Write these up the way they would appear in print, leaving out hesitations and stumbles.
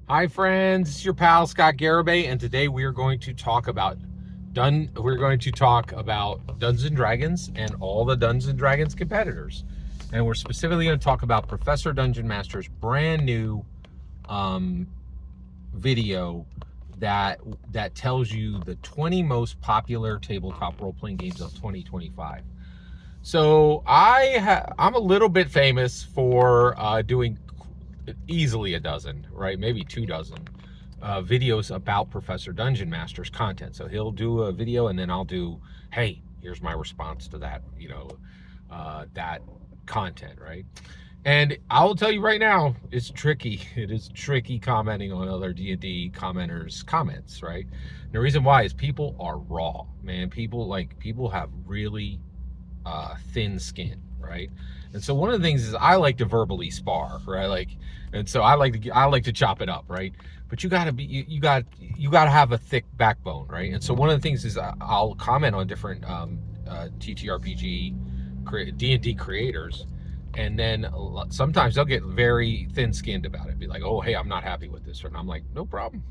Hi friends, it's your pal Scott Garibay, and today we are going to talk about Dungeons and Dragons and all the Dungeons and Dragons competitors. And we're specifically going to talk about Professor Dungeon Master's brand new um, video that tells you the 20 most popular tabletop role-playing games of 2025. So I'm a little bit famous for doing easily a dozen, right? Maybe 2 dozen videos about Professor Dungeon Master's content. So he'll do a video, and then I'll do, hey, here's my response to that, that content, right? And I will tell you right now, it's tricky. It is tricky commenting on other D&D commenters' comments, right? And the reason why is people are raw, man. People have really thin skin, right? And so one of the things is I like to verbally spar, right? And so I like to chop it up, right? But you got to have a thick backbone, right? And so one of the things is I'll comment on different TTRPG D&D creators, and then sometimes they'll get very thin-skinned about it, be like, oh, hey, I'm not happy with this, and I'm like, no problem.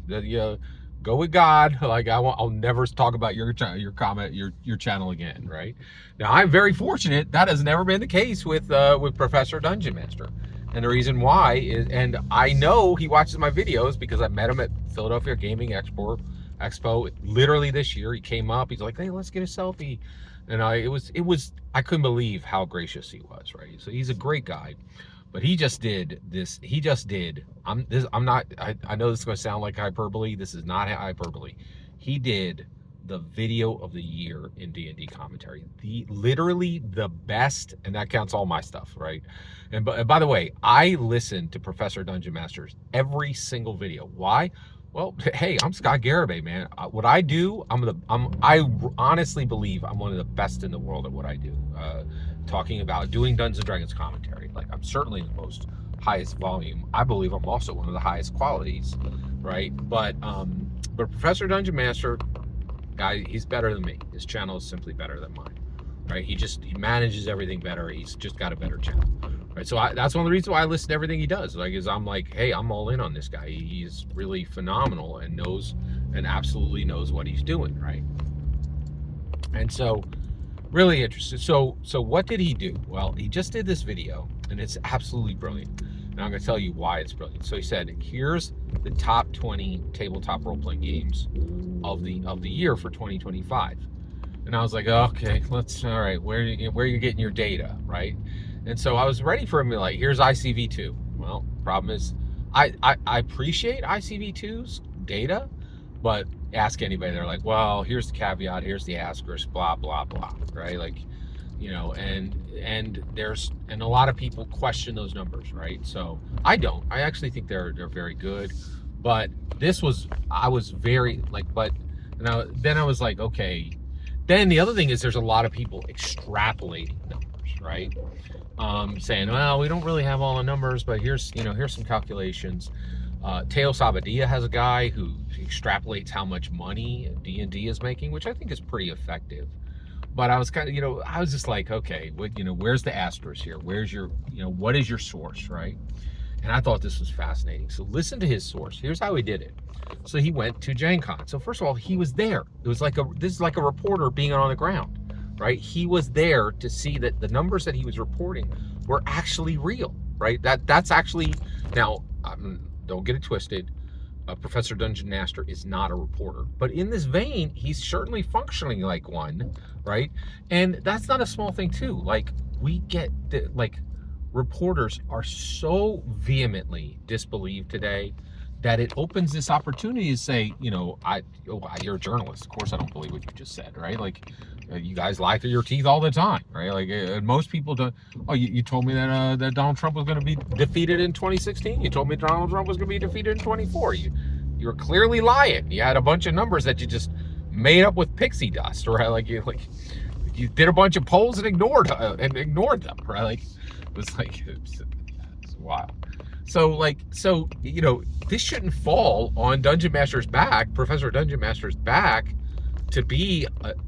Go with God. I'll never talk about your channel again, right? Now, I'm very fortunate that has never been the case with Professor Dungeon Master, and the reason why is, and I know he watches my videos because I met him at Philadelphia Gaming Expo literally this year. He came up, he's like, hey, let's get a selfie, and I couldn't believe how gracious he was, right? So he's a great guy. But he just did this. I know this is going to sound like hyperbole. This is not hyperbole. He did the video of the year in D&D commentary. Literally the best, and that counts all my stuff, right? And by the way, I listen to Professor Dungeon Masters every single video. Why? Well, hey, I'm Scott Garibay, man. What I do, I honestly believe I'm one of the best in the world at what I do. Talking about doing Dungeons and Dragons commentary. Like, I'm certainly the most highest volume. I believe I'm also one of the highest qualities, right? But Professor Dungeon Master, guy, he's better than me. His channel is simply better than mine, right? He manages everything better. He's just got a better channel, right? So that's one of the reasons why I listen to everything he does. I'm like, hey, I'm all in on this guy. He's really phenomenal and absolutely knows what he's doing, right? And so, really interested. So what did he do? Well, he just did this video, and it's absolutely brilliant. And I'm going to tell you why it's brilliant. So he said, here's the top 20 tabletop role-playing games of the year for 2025. And I was like, okay, all right, where are you getting your data, right? And so I was ready for him to be like, here's ICV2. Well, problem is, I appreciate ICV2's data, but ask anybody, they're like, well, here's the caveat, here's the asterisk, blah blah blah, right? And a lot of people question those numbers, right? So I actually think they're very good, but I was very then I was like, okay. Then the other thing is, there's a lot of people extrapolating numbers, right? Saying, well, we don't really have all the numbers, but here's some calculations. Teo Sabadia has a guy who extrapolates how much money D&D is making, which I think is pretty effective. But I was I was just like, okay, where's the asterisk here? Where's your, what is your source, right? And I thought this was fascinating. So listen to his source. Here's how he did it. So he went to Gen Con. So first of all, he was there. This is like a reporter being on the ground, right? He was there to see that the numbers that he was reporting were actually real, right? That's actually, now, don't get it twisted. Professor Dungeon Master is not a reporter, but in this vein, he's certainly functioning like one, right? And that's not a small thing too. Reporters are so vehemently disbelieved today that it opens this opportunity to say, you're a journalist. Of course, I don't believe what you just said, right? You guys lie through your teeth all the time, right? Most people don't. Oh, you told me that Donald Trump was going to be defeated in 2016. You told me Donald Trump was going to be defeated in 24. You were clearly lying. You had a bunch of numbers that you just made up with pixie dust, right? You did a bunch of polls and ignored them, right? It's wild. So this shouldn't fall on Dungeon Master's back, Professor Dungeon Master's back, to be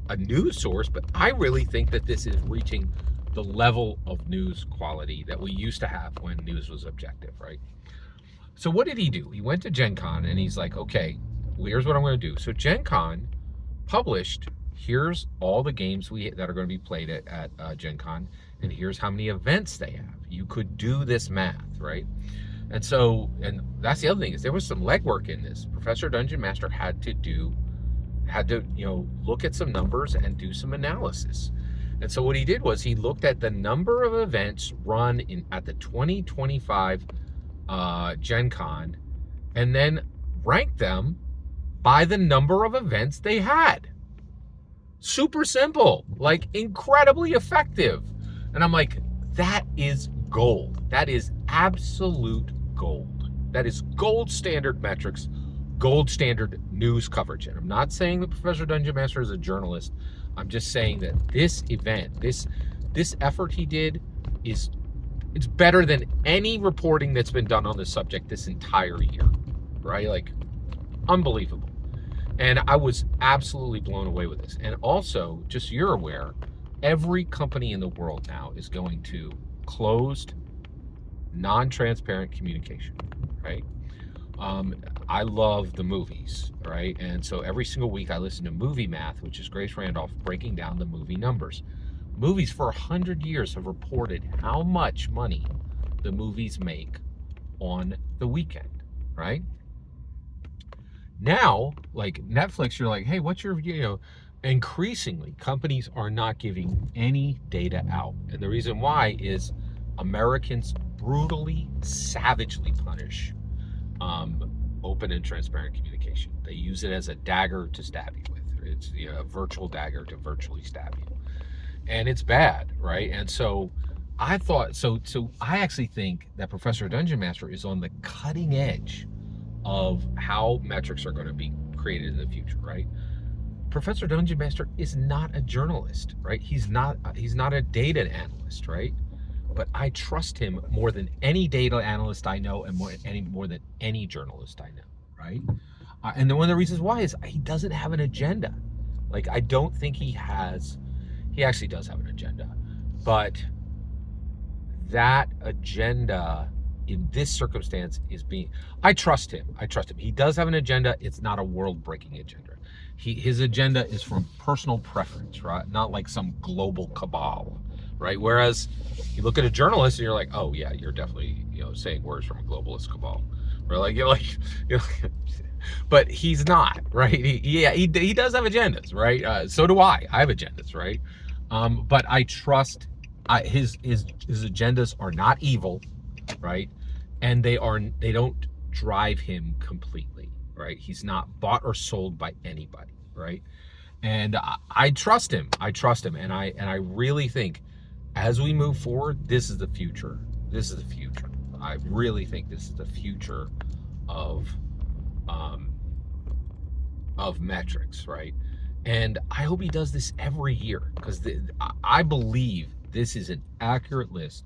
a news source, but I really think that this is reaching the level of news quality that we used to have when news was objective, right? So what did he do? He went to Gen Con and he's like, okay, here's what I'm going to do. So Gen Con published, here's all the games that are going to be played at Gen Con, and here's how many events they have. You could do this math, right? And so, and that's the other thing, is there was some legwork in this. Professor Dungeon Master had to, look at some numbers and do some analysis. And so what he did was he looked at the number of events run at the 2025 Gen Con, and then ranked them by the number of events they had. Super simple, like incredibly effective. And I'm like, that is gold. That is absolute gold. That is gold standard metrics, gold standard news coverage. And I'm not saying that Professor Dungeon Master is a journalist. I'm just saying that this event, this effort he did it's better than any reporting that's been done on this subject this entire year, right? Like, unbelievable. And I was absolutely blown away with this. And also, just so you're aware, every company in the world now is going to closed, non-transparent communication, right? I love the movies, right? And so every single week I listen to Movie Math, which is Grace Randolph breaking down the movie numbers. Movies for 100 years have reported how much money the movies make on the weekend, right? Now, like Netflix, you're like, hey, what's your, increasingly companies are not giving any data out. And the reason why is Americans brutally, savagely punish open and transparent communication. They use it as a dagger to stab you with. It's a virtual dagger to virtually stab you. And it's bad, right? And so I thought, so I actually think that Professor Dungeon Master is on the cutting edge of how metrics are going to be created in the future, right? Professor Dungeon Master is not a journalist, right? He's not a data analyst, right? But I trust him more than any data analyst I know, and more than any journalist I know, right? And then one of the reasons why is he doesn't have an agenda. Like, I don't think he actually does have an agenda, but that agenda in this circumstance I trust him. He does have an agenda. It's not a world-breaking agenda. His agenda is from personal preference, right? Not like some global cabal, right? Whereas you look at a journalist and you're like, oh yeah, you're definitely, saying words from a globalist cabal. Or like, but he's not, right? He does have agendas, right? So do I. I have agendas, right? But I trust his agendas are not evil, right? And they don't drive him completely, right? He's not bought or sold by anybody, right? And I trust him. And I really think as we move forward, this is the future. I really think this is the future of metrics, right? And I hope he does this every year, because I believe this is an accurate list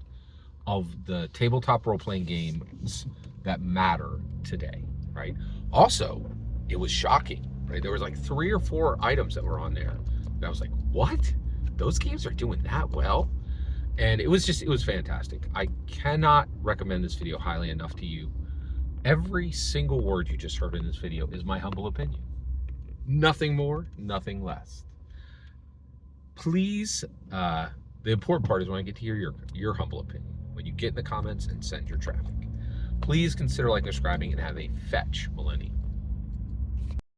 of the tabletop role-playing games that matter today, right? Also, it was shocking, right? There was like 3 or 4 items that were on there. And I was like, what? Those games are doing that well? And it was fantastic. I cannot recommend this video highly enough to you. Every single word you just heard in this video is my humble opinion. Nothing more, nothing less. Please, the important part is when I get to hear your humble opinion. When you get in the comments and send your traffic. Please consider liking, subscribing, and have a fetch millennium.